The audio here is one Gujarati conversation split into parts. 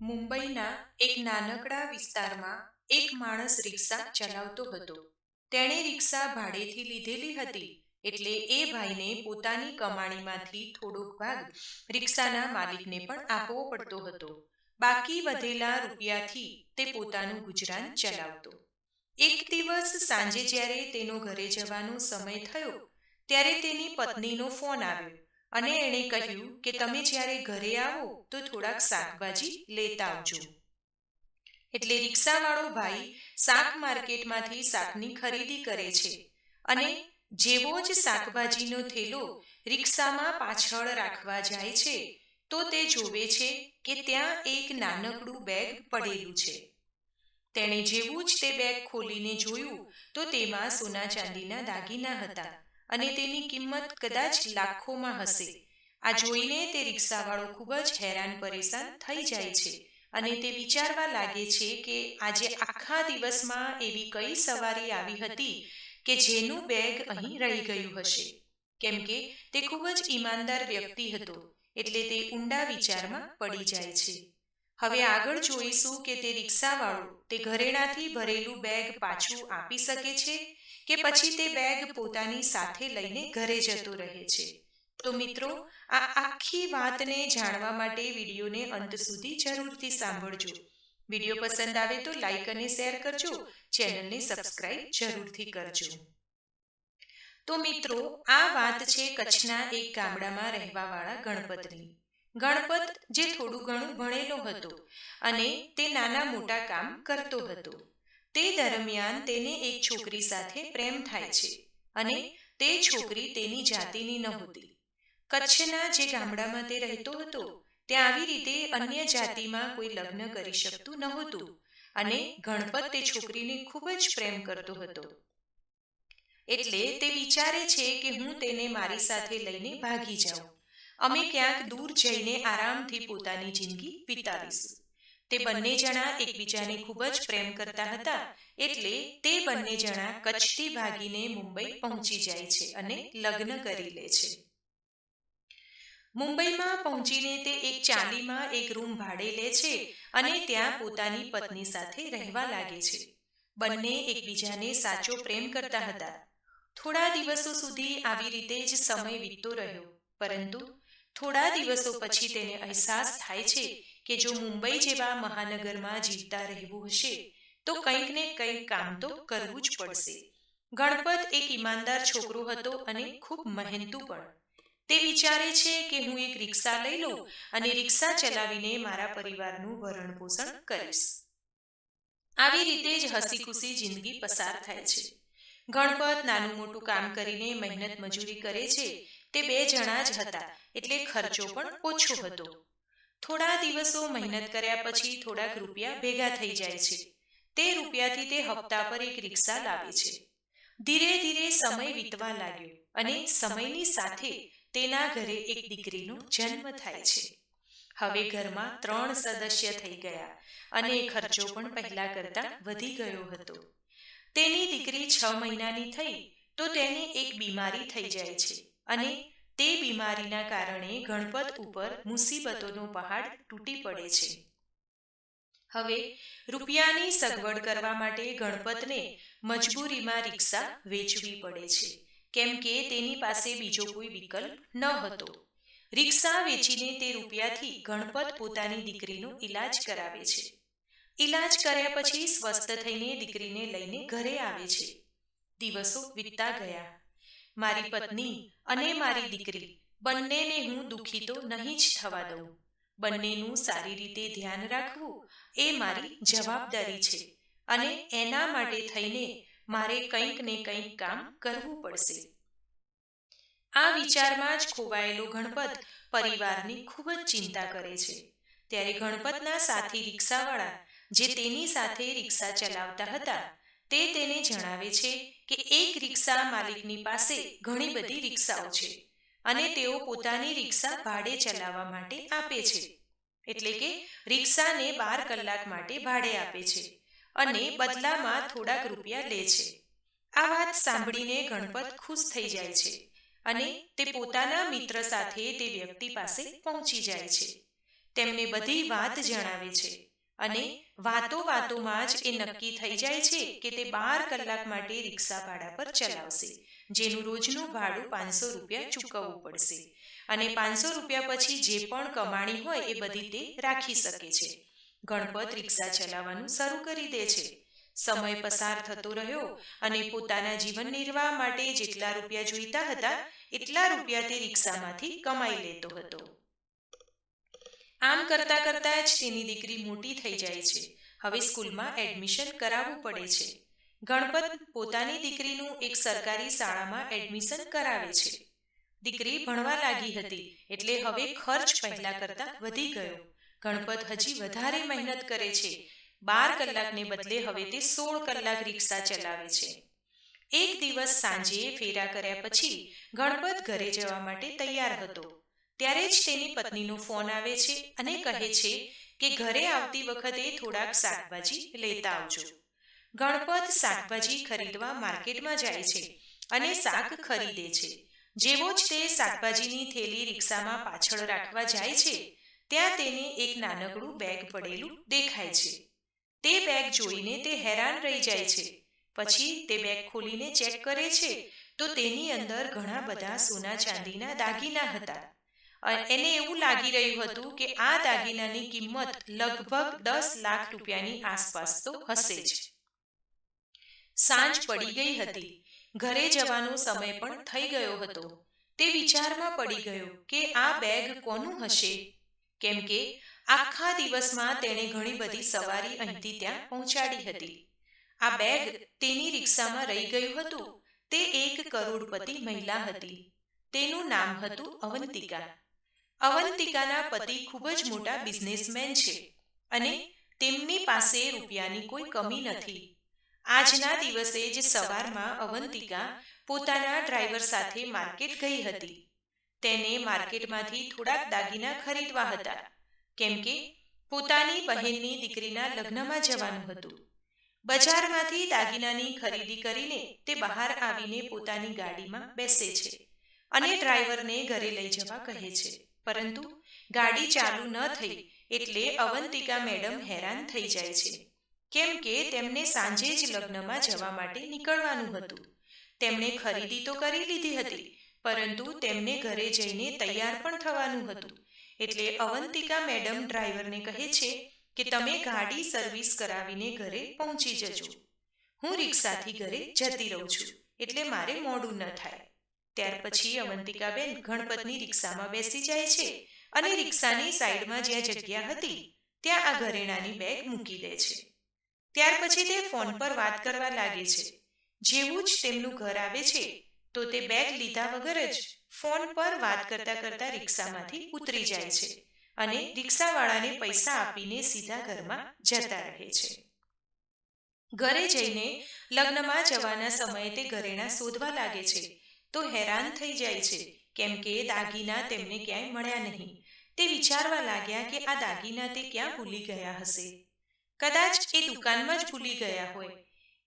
મુંબઈના એક નાનકડા વિસ્તારમાં એક માણસ રિક્ષા ચલાવતો હતો. તેણે રિક્ષા ભાડેથી લીધેલી હતી, એટલે એ ભાઈને પોતાની કમાણીમાંથી થોડોક ભાગ રિક્ષાના માલિકને પણ આપવો પડતો હતો. બાકી વધેલા રૂપિયાથી તે પોતાનું ગુજરાન ચલાવતો. એક દિવસ સાંજે જ્યારે તેનો ઘરે જવાનો સમય થયો, ત્યારે તેની પત્નીનો ફોન આવ્યો અને એણે કહ્યું કે તમે જ્યારે ઘરે આવો તો થોડાક શાકભાજી લેતા આવજો. એટલે રિક્ષાવાળો ભાઈ શાક માર્કેટમાંથી શાકની ખરીદી કરે છે અને જેવો જ શાકભાજીનો થેલો રિક્ષામાં પાછળ રાખવા જાય છે તો તે જોવે છે કે ત્યાં એક નાનકડું બેગ પડેલું છે. તેણે જેવું જ તે બેગ ખોલીને જોયું તો તેમાં સોના ચાંદીના દાગીના હતા અને તેની કિંમત કદાચ લાખોમાં હશે. આ જોઈને તે રિક્ષાવાળો ખૂબ જ હેરાન પરેશાન થઈ જાય છે અને તે વિચારવા લાગે છે કે આજે આખા દિવસમાં એવી કઈ સવારી આવી હતી કે જેનું બેગ અહીં રહી ગયું હશે. કેમ કે તે ખૂબ જ ઈમાનદાર વ્યક્તિ હતો, એટલે તે ઊંડા વિચારમાં પડી જાય છે. હવે આગળ જોઈશું કે તે રિક્ષાવાળો તે ઘરેણાથી ભરેલું બેગ પાછું આપી શકે છે કે પછી તે બેગ પોતાની સાથે લઈને ઘરે જતો રહે છે. તો મિત્રો, આ આખી વાતને જાણવા માટે વિડીયોને અંત સુધી જરૂરથી સાંભળજો. વિડીયો પસંદ આવે તો લાઈક અને શેર કરજો. ચેનલને સબસ્ક્રાઇબ જરૂરથી કરજો. તો મિત્રો, આ વાત છે કચ્છના એક ગામડામાં રહેવાવાળા ગણપતની. ગણપત જે થોડું ઘણું ભણેલો હતો અને તે નાના મોટા કામ કરતો હતો. તે દરમિયાન તેને એક છોકરી સાથે પ્રેમ થાય છે અને તે છોકરી તેની જાતિની નહોતી. કચ્છના જે ગામડામાં તે રહેતો હતો ત્યાં આવી રીતે અન્ય જાતિમાં કોઈ લગ્ન કરી શકતું નહોતું અને ગણપત તે છોકરીને ખૂબ જ પ્રેમ કરતો હતો. એટલે તે વિચારે છે કે હું તેને મારી સાથે લઈને ભાગી જાઉં. અમે ક્યાંક દૂર જઈને આરામથી પોતાની જિંદગી વિતાવીશું. તે બંને જણા એકબીજાને ખૂબ જ પ્રેમ કરતા હતા, એટલે તે બંને જણા કચ્છથી ભાગીને મુંબઈ પહોંચી જાય છે અને લગ્ન કરી લે છે. મુંબઈમાં પહોંચીને તે એક ચાલીમાં એક રૂમ ભાડે લે છે અને ત્યાં પોતાની પત્ની સાથે રહેવા લાગે છે. બંને એકબીજાને સાચો પ્રેમ કરતા હતા. થોડા દિવસો સુધી આવી રીતે જ સમય વીતતો રહ્યો, પરંતુ થોડા દિવસો પછી તેને અહેસાસ થાય છે કે જો મુંબઈ જેવા મહાનગરમાં જીવતા રહેવું હશે તો કંઈક ને કંઈક કામ તો કરવું જ પડશે. ગણપત એક ઈમાનદાર છોકરો હતો અને ખૂબ મહેનતુ પણ. તે વિચારે છે કે હું એક રિક્ષા લઈ લઉં અને રિક્ષા ચલાવીને મારા પરિવારનું ભરણ પોષણ કરીશ. આવી રીતે જ હસી ખુશી જિંદગી પસાર થાય છે. ગણપત નાનું મોટું કામ કરીને મહેનત મજૂરી કરે છે. તે બે જણા જ હતા, એટલે ખર્ચો પણ ઓછો હતો. થોડા દિવસો મહેનત કર્યા પછી થોડાક રૂપિયા ભેગા થઈ જાય છે. તે રૂપિયાથી તે હપ્તા પર એક રિક્ષા લાવે છે. ધીરે ધીરે સમય વીતવા લાગ્યો અને સમયની સાથે તેના ઘરે એક દીકરીનો જન્મ થાય છે. હવે ઘરમાં 3 સદસ્ય થઈ ગયા અને ખર્ચો પણ પહેલા કરતા વધી ગયો હતો. તેની દીકરી 6 મહિનાની થઈ તો તેને એક બીમારી થઈ જાય છે અને તે બીમારીના કારણે ગણપત ઉપર મુસીબતોનો પહાડ તૂટી પડે છે. હવે રૂપિયાની સગવડ કરવા માટે ગણપતને મજબૂરીમાં રિક્ષા વેચવી પડે છે, કેમ કે તેની પાસે બીજો કોઈ વિકલ્પ ન હતો. રિક્ષા વેચીને તે રૂપિયાથી ગણપત પોતાની દીકરીનો ઈલાજ કરાવે છે. ઈલાજ કર્યા પછી સ્વસ્થ થઈને દીકરીને લઈને ઘરે આવે છે. દિવસો વીતતા ગયા. મારી પત્ની અને મારી દીકરી બંનેને હું દુઃખી તો નહીં જ થવા દઉં. બંનેનું સારી રીતે ધ્યાન રાખવું એ મારી જવાબદારી છે અને એના માટે થઈને મારે કંઈક ને કંઈક કામ કરવું પડશે. આ વિચારમાં જ ખોવાયેલો ગણપત પરિવારની ખૂબ જ ચિંતા કરે છે. ત્યારે ગણપતના સાથી રિક્ષાવાળા જે તેની સાથે રિક્ષા ચલાવતા હતા તે તેને જણાવે છે કે એક રિક્ષા માલિકની પાસે ઘણી બધી રિક્ષાઓ છે અને તેઓ પોતાની રિક્ષા ભાડે ચલાવવા માટે આપે છે. એટલે કે રિક્ષાને 12 કલાક માટે ભાડે આપે છે અને બદલામાં થોડાક રૂપિયા લે છે. આ વાત સાંભળીને ગણપત ખુશ થઈ જાય છે અને તે પોતાના મિત્ર સાથે તે વ્યક્તિ પાસે પહોંચી જાય છે. તેમને બધી વાત જણાવે છે અને વાતોમાં જ એ નક્કી થઈ જાય છે કે તે 12 કલાક માટે રિક્ષા ભાડા પર ચલાવશે, જેનું રોજનું ભાડું 500 રૂપિયા ચૂકવવું પડશે અને 500 રૂપિયા પછી જે પણ કમાણી હોય એ બધી તે રાખી શકે છે. ગણપત રિક્ષા ચલાવવાનું શરૂ કરી દે છે. સમય પસાર થતો રહ્યો અને પોતાના જીવન નિર્વાહ માટે જેટલા રૂપિયા જોઈતા હતા એટલા રૂપિયા તે રિક્ષામાંથી કમાઈ લેતો હતો. આમ કરતા કરતા જ તેની દીકરી મોટી થઈ જાય છે. હવે સ્કૂલમાં એડમિશન કરાવવું પડે છે. ગણપત પોતાની દીકરીનું એક સરકારી શાળામાં એડમિશન કરાવે છે. દીકરી ભણવા લાગી હતી એટલે હવે ખર્ચ પહેલા કરતા વધી ગયો. ગણપત હજી વધારે મહેનત કરે છે. 12 કલાકને બદલે હવે તે 16 કલાક રિક્ષા ચલાવે છે. એક દિવસ સાંજે ફેરા કર્યા પછી ગણપત ઘરે જવા માટે તૈયાર હતો. ત્યારે જ તેની પત્નીનો ફોન આવે છે અને કહે છે કે ઘરે આવતી વખતે થોડાક શાકભાજી લેતા આવજો. ગણપત શાકભાજી ખરીદવા માર્કેટમાં જાય છે અને શાક ખરીદે છે. જેવો જ તે શાકભાજીની થેલી રિક્ષામાં પાછળ રાખવા જાય છે ત્યાં તેને એક નાનકડું બેગ પડેલું દેખાય છે. તે બેગ જોઈને તે હેરાન રહી જાય છે. પછી તે બેગ ખોલીને ચેક કરે છે તો તેની અંદર ઘણા બધા સોના ચાંદીના દાગીના હતા. એને એવું લાગી રહ્યું હતું કે આ દાગીનાની કિંમત લગભગ 10 લાખ રૂપિયાની આસપાસ તો હશે જ. સાંજ પડી ગઈ હતી. ઘરે જવાનો સમય પણ થઈ ગયો હતો. તે વિચારમાં પડી ગયો કે આ બેગ કોનું હશે, કેમ કે આખા દિવસમાં તેણે ઘણી બધી સવારી અહીંથી ત્યાં પહોંચાડી હતી. આ બેગ તેની રિક્ષામાં રહી ગયું હતું. તે એક કરોડપતિ મહિલા હતી. તેનું નામ હતું અવંતિકા. અવંતિકાના પતિ ખૂબ જ મોટા બિઝનેસમેન છે અને તેમની પાસે રૂપિયાની કોઈ કમી નથી. આજના દિવસે જ સવારમાં અવંતિકા પોતાના ડ્રાઈવર સાથે માર્કેટ ગઈ હતી. તેને માર્કેટમાંથી થોડાક દાગીના ખરીદવા હતા, કેમ કે પોતાની બહેનની દીકરીના લગ્નમાં જવાનું હતું. બજારમાંથી દાગીનાની ખરીદી કરીને તે બહાર આવીને પોતાની ગાડીમાં બેસે છે અને ડ્રાઈવરને ઘરે લઈ જવા કહે છે. પરંતુ ગાડી ચાલુ ન થઈ એટલે અવંતિકા મેડમ હેરાન થઈ જાય છે, કેમ કે તેમને સાંજે જ લગ્નમાં જવા માટે નીકળવાનું હતું. તેમણે ખરીદી તો કરી લીધી હતી, પરંતુ તેમને ઘરે જઈને તૈયાર પણ થવાનું હતું. એટલે અવંતિકા મેડમ ડ્રાઈવરને કહે છે કે તમે ગાડી સર્વિસ કરાવીને ઘરે પહોંચી જજો. હું રિક્ષાથી ઘરે જતી રહું છું એટલે મારે મોડું ન થાય. ત્યાર પછી અવંતિકાબેન ગણપતની રિક્ષામાં બેસી જાય છે અને રિક્ષાની સાઈડમાં જ્યાં જગ્યા હતી ત્યાં આ ઘરેણાની બેગ મૂકી દે છે. ત્યાર પછી તે ફોન પર વાત કરવા લાગે છે. જેવું જ તેમનું ઘર આવે છે તો તે બેગ લીધા વગર જ ફોન પર વાત કરતા કરતા રિક્ષામાંથી ઉતરી જાય છે અને રિક્ષાવાળાને પૈસા આપીને સીધા ઘરમાં જતા રહે છે. ઘરે જઈને લગ્નમાં જવાના સમયે તે ઘરેણાં શોધવા લાગે છે તો હેરાન થઈ જાય છે, કેમ કે દાગીના તેમને ક્યાંય મળ્યા નહીં. તે વિચારવા લાગ્યા કે આ દાગીના તે ક્યાં ભૂલી ગયા હશે. કદાચ એ દુકાનમાં જ ભૂલી ગયા હોય.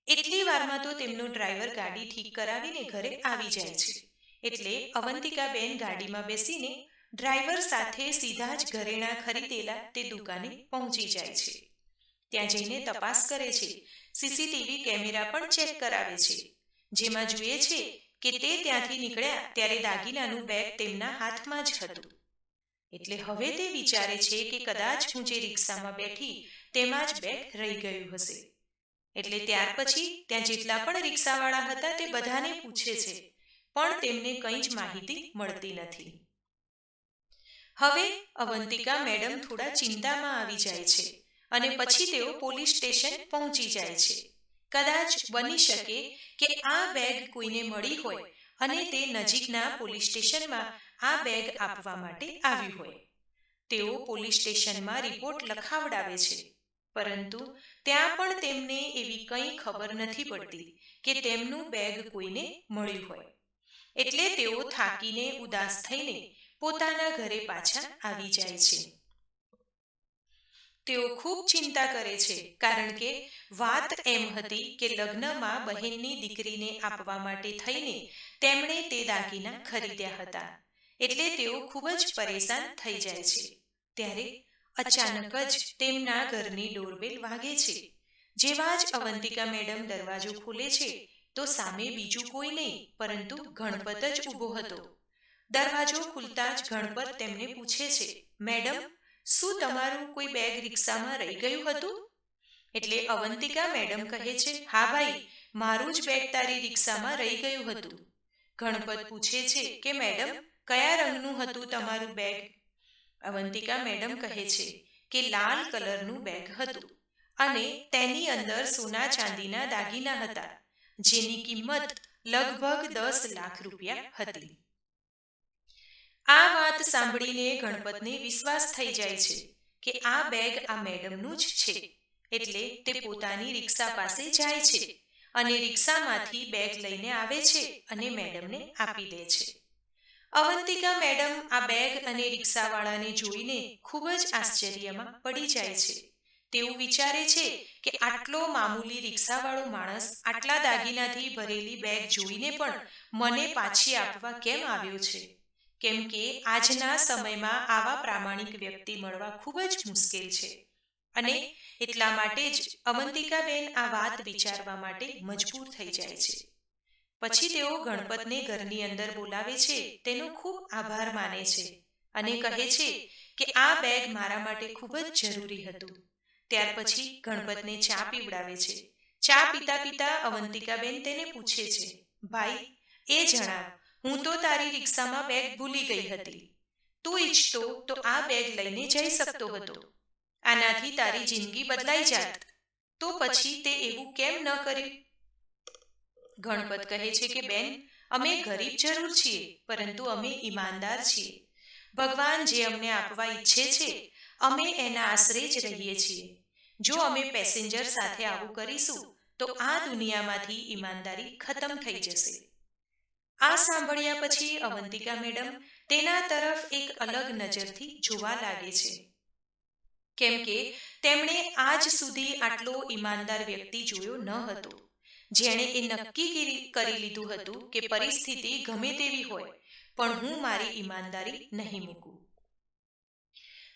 એટલી વારમાં તો તેમનો ડ્રાઈવર ગાડી ઠીક કરાવીને ઘરે આવી જાય છે. એટલે અવંતિકાબેન ગાડીમાં બેસીને ડ્રાઈવર સાથે સીધા જ ઘરેણાં ખરીદેલા તે દુકાને પહોંચી જાય છે. ત્યાં જઈને તપાસ કરે છે. સીસીટીવી કેમેરા પણ ચેક કરાવે છે, જેમાં જુએ છે કે તે ત્યાંથી નીકળ્યા ત્યારે દાગીનાનું બેગ તેમના હાથમાં જ હતું. એટલે હવે તે વિચારે છે કે કદાચ હું જે રિક્ષામાં બેઠી તેમાં જ બેગ રહી ગયું હશે. એટલે ત્યાર પછી ત્યાં જેટલા પણ રિક્ષાવાળા હતા તે બધાને પૂછે છે, પણ તેમને કંઈ જ માહિતી મળતી નથી. હવે અવંતિકા મેડમ થોડા ચિંતામાં આવી જાય છે અને પછી તેઓ પોલીસ સ્ટેશન પહોંચી જાય છે. કદાચ બની શકે કે આ બેગ કોઈને મળી હોય અને તે નજીકના પોલીસ સ્ટેશનમાં આ બેગ આપવા માટે આવ્યું હોય. તેઓ પોલીસ સ્ટેશનમાં રિપોર્ટ લખાવડાવે છે, પરંતુ ત્યાં પણ તેમને એવી કંઈ ખબર નથી પડતી કે તેમનું બેગ કોઈને મળ્યું હોય. એટલે તેઓ થાકીને ઉદાસ થઈને પોતાના ઘરે પાછા આવી જાય છે. તેઓ ખૂબ ચિંતા કરે છે, કારણ કે વાત એમ હતી કે લગ્નમાં બહેનની દીકરીને આપવા માટે થઈને તેમણે તે દાગીના ખરીદ્યા હતા. એટલે તેઓ ખૂબ જ પરેશાન થઈ જાય છે. ત્યારે અચાનક જ તેમના ઘરની ડોરબેલ વાગે છે. જેવા જ અવંતિકા મેડમ દરવાજો ખોલે છે તો સામે બીજું કોઈ નહીં પરંતુ ગણપત જ ઊભો હતો. દરવાજો ખુલતા જ ગણપત તેમને પૂછે છે, મેડમ, શું તમારું કોઈ બેગ રિક્ષામાં રહી ગયું હતું? એટલે અવંતિકા મેડમ કહે છે, હા ભાઈ, મારું જ બેગ તારી રિક્ષામાં રહી ગયું હતું. ગણપત પૂછે છે કે મેડમ, કયા રંગનું હતું તમારું બેગ? અવંતિકા મેડમ કહે છે કે લાલ કલરનું બેગ હતું અને તેની અંદર સોના ચાંદીના દાગીના હતા, જેની કિંમત લગભગ 10 લાખ રૂપિયા હતી. આ વાત સાંભળીને ગણપતને વિશ્વાસ થઈ જાય છે કે આ બેગ આ મેડમનું જ છે. એટલે તે પોતાની રિક્ષા પાસે જાય છે અને રિક્ષામાંથી બેગ લઈને આવે છે અને મેડમને આપી દે છે. અવંતિકા મેડમ આ બેગ અને રિક્ષાવાળાને જોઈને ખૂબ જ આશ્ચર્યમાં પડી જાય છે. તેવું વિચારે છે કે આટલો મામૂલી રિક્ષાવાળો માણસ આટલા દાગીનાથી ભરેલી બેગ જોઈને પણ મને પાછી આપવા કેમ આવ્યો છે? કેમ કે આજના સમયમાં આવા પ્રામાણિક વ્યક્તિ મળવા ખૂબ જ મુશ્કેલ છે. અને એટલા માટે જ અવંતિકાબેન આ વાત વિચારવા માટે મજબૂર થઈ જાય છે. પછી તેઓ ગણપતને ઘરની અંદર બોલાવે છે, તેનો ખૂબ આભાર માને છે અને કહે છે કે આ બેગ મારા માટે ખૂબ જ જરૂરી હતું. ત્યાર પછી ગણપતને ચા પીવડાવે છે. ચા પીતા પીતા અવંતિકાબેન તેને પૂછે છે, ભાઈ, એ જણાવ, હું તો તારી રિક્ષામાં બેગ ભૂલી ગઈ હતી. તું ઈચ્છતો તો આ બેગ લઈને જઈ શકતો હતો. આનાથી તારી જિંદગી બદલાઈ જાત. તો પછી તે એવું કેમ ન કર્યું? ગણપત કહે છે કે બેન, અમે ગરીબ જરૂર છીએ, પરંતુ અમે ઈમાનદાર છીએ. ભગવાન જે અમને આપવા ઈચ્છે છે અમે એના આશરે જ રહીએ છીએ. જો અમે પેસેન્જર સાથે આવું કરીશું તો આ દુનિયામાંથી ઈમાનદારી ખતમ થઈ જશે. આ સાંભળ્યા પછી અવંતિકા મેડમ તેના તરફ એક અલગ નજરથી જોવા લાગે છે. કેમ કે તેમણે આજ સુધી આટલો ઈમાનદાર વ્યક્તિ જોયો ન હતો, જેણે એ નક્કી કરી લીધું હતું કે પરિસ્થિતિ ગમે તેવી હોય પણ હું મારી ઈમાનદારી નહીં મૂકું.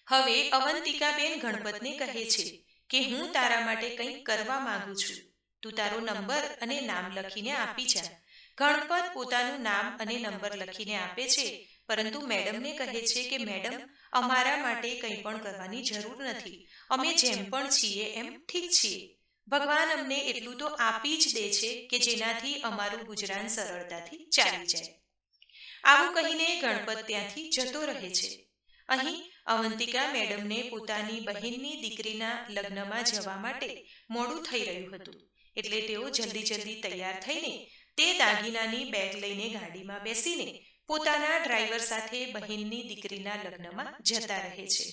હવે અવંતિકાબેન ગણપતને કહે છે કે હું તારા માટે કંઈક કરવા માંગુ છું. તું તારો નંબર અને નામ લખીને આપી જા. ગણપત પોતાનું નામ અને નંબર લખીને આપે છે, પરંતુ મેડમને કહે છે કે મેડમ, અમારા માટે કંઈ પણ કરવાની જરૂર નથી. અમે જેમ પણ છીએ એમ ઠીક છીએ. ભગવાન અમને એટલું તો આપી જ દે છે કે જેનાથી અમારું ગુજરાન સરળતાથી ચાલી જાય. આવું કહીને ગણપત ત્યાંથી જતો રહે છે. અહીં અવંતિકા મેડમને પોતાની બહેનની દીકરીના લગ્નમાં જવા માટે મોડું થઈ રહ્યું હતું. એટલે તેઓ જલ્દી તૈયાર થઈને તે દાગીનાની બેગ લઈને ગાડીમાં બેસીને પોતાના ડ્રાઈવર સાથે બહેનની દીકરીના લગ્નમાં જતા રહે છે.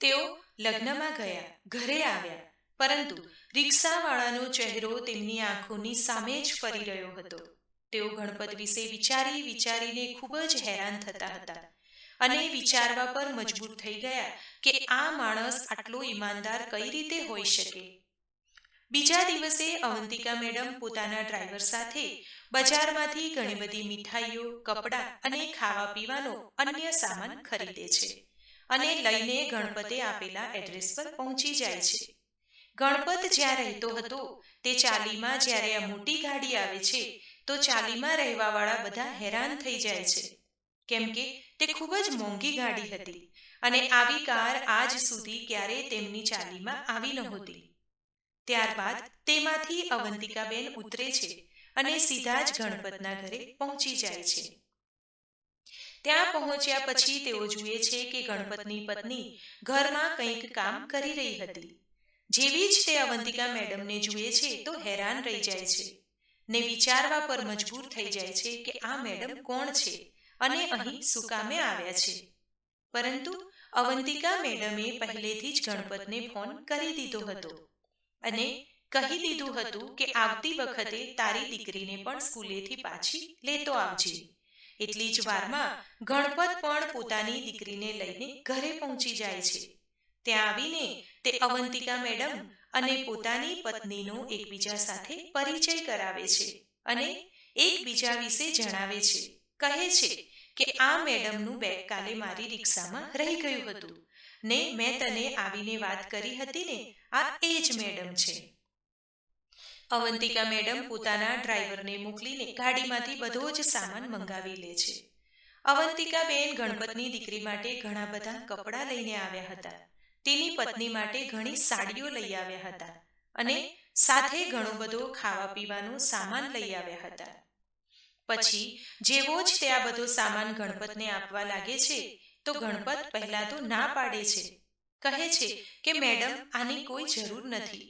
તેઓ લગ્નમાં ગયા, ઘરે આવ્યા, પરંતુ રિક્ષાવાળાનો ચહેરો તેમની આંખોની સામે જ ફરી રહ્યો હતો. તેઓ ગણપત વિશે વિચારીને ખૂબ જ હેરાન થતા હતા અને વિચારવા પર મજબૂર થઈ ગયા કે આ માણસ આટલો ઈમાનદાર કઈ રીતે હોઈ શકે. બીજા દિવસે અવંતિકા મેડમ પોતાના ડ્રાઈવર સાથે બજારમાંથી ઘણી બધી મીઠાઈઓ, કપડાં અને ખાવા પીવાનો અન્ય સામાન ખરીદે છે અને લઈને ગણપતે આપેલા એડ્રેસ પર પહોંચી જાય છે. ગણપત જ્યાં રહેતો હતો તે ચાલીમાં જ્યારે આ મોટી ગાડી આવે છે તો ચાલીમાં રહેવાવાળા બધા હેરાન થઈ જાય છે, કેમ કે તે ખૂબ જ મોંઘી ગાડી હતી અને આવી કાર આજ સુધી ક્યારેય તેમની ચાલીમાં આવી નહોતી. ત્યારબાદ તેમાંથી અવંતિકાબેન ઉતરે છે અને સીધા જ ગણપતના ઘરે પહોંચી જાય છે. ત્યાં પહોંચ્યા પછી તેઓ જુએ છે કે ગણપતની પત્ની ઘરમાં કંઈક કામ કરી રહી હતી. જેવી જ તે અવંતિકા મેડમને જુએ છે તો હેરાન રહી જાય છે ને વિચારવા પર મજબૂર થઈ જાય છે કે આ મેડમ કોણ છે અને અહીં શું કામે આવ્યા છે. પરંતુ અવંતિકા મેડમે પહેલેથી જ ગણપતને ફોન કરી દીધો હતો અને કહી દીધું હતું કે આવતી વખતે તારી દીકરીને પણ સ્કૂલેથી પાછી લેતો આવજે. એટલી જ વારમાં ગણપત પણ પોતાની દીકરીને લઈને ઘરે પહોંચી જાય છે. ત્યાં આવીને તે અવંતિકા મેડમ અને પોતાની પત્નીનો એકબીજા સાથે પરિચય કરાવે છે અને એકબીજા વિશે જણાવે છે. કહે છે કે આ મેડમનું બેગ કાલે મારી રિક્ષામાં રહી ગયું હતું ને મેં તને આવીને વાત કરી હતી ને, આ એ જ મેડમ છે. અવંતિકા મેડમ પોતાના ડ્રાઈવરને મોકલીને ગાડીમાંથી બધો જ સામાન મંગાવી લે છે. અવંતિકા બેન ગણપતની દીકરી માટે ઘણા બધા કપડાં લઈને આવ્યા હતા. તેની પત્ની માટે ઘણી સાડીઓ લઈ આવ્યા હતા અને સાથે ઘણો બધો ખાવા પીવાનો સામાન લઈ આવ્યા હતા. પછી જેવો જ તે આ બધો સામાન ગણપતને આપવા લાગે છે તો ગણપત પહેલા તો ના પાડે છે. કહે છે કે મેડમ, આની કોઈ જરૂર નથી.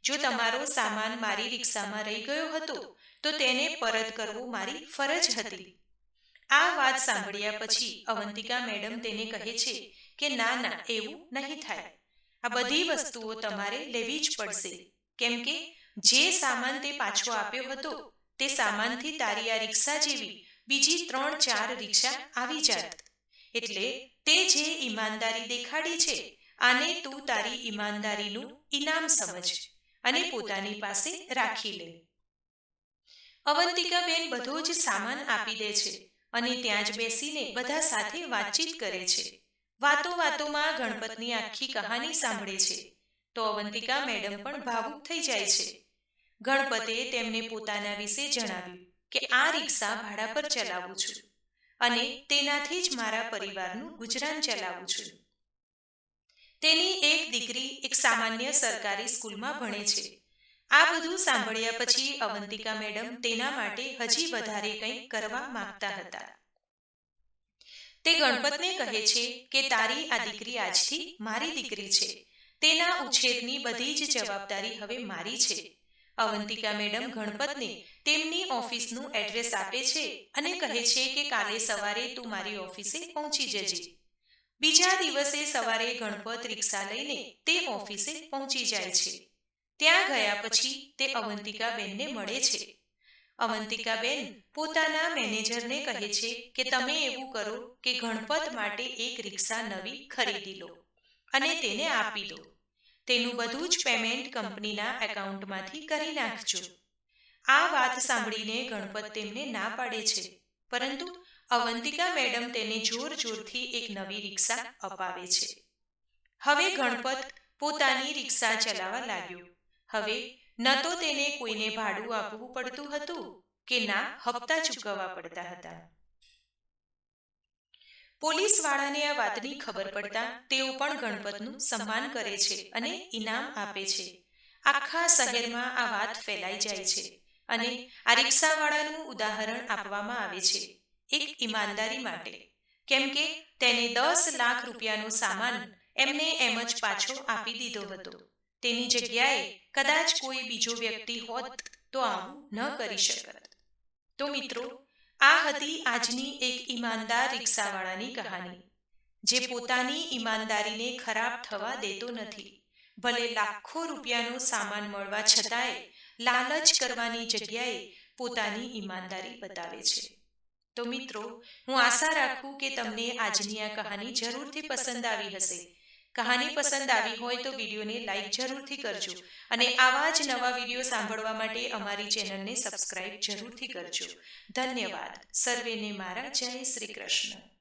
જો તમારો સામાન મારી રિક્ષામાં રહી ગયો હતો તો તેને પરત કરવો મારી ફરજ હતી. આ વાત સાંભળ્યા પછી અવંતિકા મેડમ તેને કહે છે કે ના ના, એવું નહીં થાય. આ બધી વસ્તુઓ તમારે લેવી જ પડશે, કેમ કે જે સામાન તે પાછો આપ્યો હતો તે સામાનથી તારી આ રિક્ષા જેવી બીજી 3-4 રિક્ષા આવી જાત. એટલે તે જે ઈમાનદારી દેખાડી છે, આને તું તારી ઈમાનદારીનું ઇનામ સમજ અને પોતાની પાસે રાખી લે. અવંતિકા બેન બધો જ સામાન આપી દે છે અને ત્યાં જ બેસીને બધા સાથે વાતચીત કરે છે. વાતોમાં ગણપતની આખી કહાની સાંભળે છે તો અવંતિકા મેડમ પણ ભાવુક થઈ જાય છે. ગણપતે તેમને પોતાના વિશે જણાવ્યું કે આ રિક્ષા ભાડા પર ચલાવું છું અને તેનાથી જ મારા પરિવારનું ગુજરાન ચલાવું છું. તેની એક દીકરી એક સામાન્ય સરકારી સ્કૂલમાં ભણે છે. આ બધું સાંભળ્યા પછી અવંતિકા મેડમ તેના માટે હજી વધારે કંઈક કરવા માંગતા હતા. તે ગણપતને કહે છે કે તારી આ દીકરી આજથી મારી દીકરી છે. તેના ઉછેરની બધી જ જવાબદારી હવે મારી છે. અવંતિકા મેડમ ગણપતને તેમની ઓફિસનું એડ્રેસ આપે છે અને કહે છે કે કાલે સવારે તું મારી ઓફિસે પહોંચી જજે. બીજા દિવસે સવારે ગણપત રિક્ષા લઈને તે ઓફિસે પહોંચી જાય છે. ત્યાં ગયા પછી તે અવંતિકા બેનને મળે છે. અવંતિકા બેન પોતાના મેનેજરને કહે છે કે તમે એવું કરો કે ગણપત માટે એક રિક્ષા નવી ખરીદી લો અને તેને આપી દો. તેનું બધું જ પેમેન્ટ કંપનીના એકાઉન્ટમાંથી કરી નાખજો. આ વાત સાંભળીને ગણપત તેમને ના પાડે છે, પરંતુ અવંતિકા મેડમ તેને જોરથી એક નવી રિક્ષા અપાવે છે. હવે ગણપત પોતાની રિક્ષા ચલાવવા લાગ્યો. હવે ન તો તેને કોઈને ભાડું આપવું પડતું હતું કે ના હપ્તા ચૂકવવા પડતા હતા. પોલીસવાળાને આ વાતની ખબર પડતા તેઓ પણ ગણપતનું સન્માન કરે છે અને ઇનામ આપે છે. આખા શહેરમાં આ વાત ફેલાઈ જાય છે અને આ રિક્ષાવાળાનું ઉદાહરણ આપવામાં આવે છે એક ઈમાનદારી માટે, કેમ કે તેને 10 લાખ રૂપિયાનો સામાન એમને એમ જ પાછો આપી દીધો હતો. તેની જગ્યાએ કદાચ કોઈ બીજો વ્યક્તિ હોત તો આવું ન કરી શકત. તો મિત્રો, આ હતી આજની એક ઈમાનદાર રિક્ષાવાળાની કહાની, જે પોતાની ઈમાનદારીને ખરાબ થવા દેતો નથી. ભલે લાખો રૂપિયાનો સામાન મળવા છતાંય લાલચ કરવાની જગ્યાએ પોતાની ઈમાનદારી બતાવે છે. તો મિત્રો, હું આશા રાખું કે તમને આજની આ કહાની જરૂરથી પસંદ આવી હશે. કહાની પસંદ આવી હોય તો વિડીયોને લાઈક જરૂરથી કરજો અને આવા જ નવા વિડીયો સાંભળવા માટે અમારી ચેનલને સબસ્ક્રાઇબ જરૂરથી કરજો. ધન્યવાદ. સર્વેને મારા જય શ્રી કૃષ્ણ.